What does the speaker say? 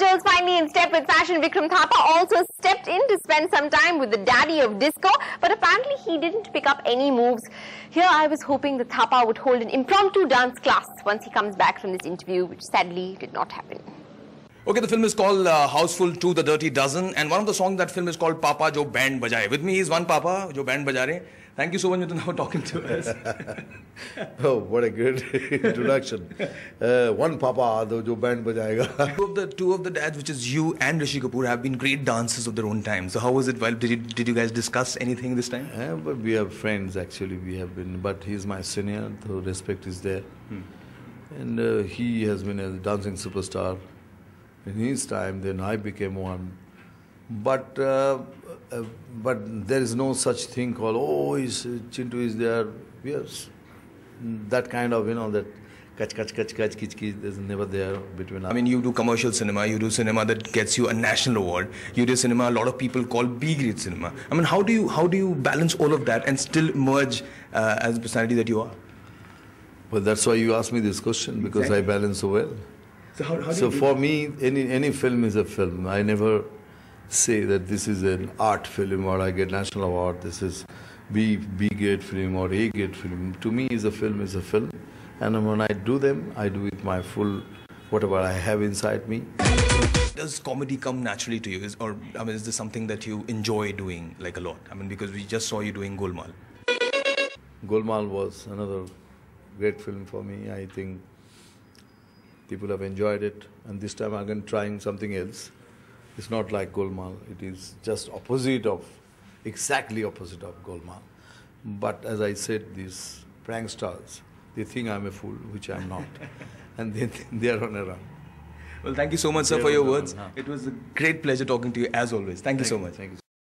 Kajols finally in step with fashion. Vikram Thapa also stepped in to spend some time with the daddy of disco, but apparently he didn't pick up any moves. Here I was hoping that Thapa would hold an impromptu dance class once he comes back from this interview, which sadly did not happen. Okay, the film is called Houseful 2, The Dirty Dozen, and one of the songs in that film is called Papa Jo Band Bajaye. With me is one Papa Jo Band Baja rahe. Thank you so much for talking to us. Oh, what a great introduction. One Papa jo band bajayega. Two of the dads, which is you and Rishi Kapoor, have been great dancers of their own time. So how was it? Did you guys discuss anything this time? But we are friends actually. We have been, but he's my senior, so respect is there. And he has been a dancing superstar in his time. Then I became one. But there is no such thing called, oh, Chintu is there. We are that kind of, that kach, kich, is never there between us. I mean, you do commercial cinema, you do cinema that gets you a national award. You do cinema a lot of people call B-grade cinema. I mean, how do you balance all of that and still emerge as the personality that you are? Well, that's why you asked me this question, because exactly. I balance so well. So how so for me, any film is a film. I never say that this is an art film or I get national award, this is B-grade film or A-grade film. To me, a film is a film. And when I do them, I do it my full, whatever I have inside me. Does comedy come naturally to you? Is this something that you enjoy doing like a lot? I mean, because we just saw you doing Golmaal. Golmaal was another great film for me. I think people have enjoyed it. And this time I'm trying something else. It's not like Golmaal. It is just exactly opposite of Golmaal. But as I said, these pranksters, they think I'm a fool, which I'm not. And they are on a run. Well, thank you so much, sir, for your words. It was a great pleasure talking to you as always. Thank you so much. Thank you.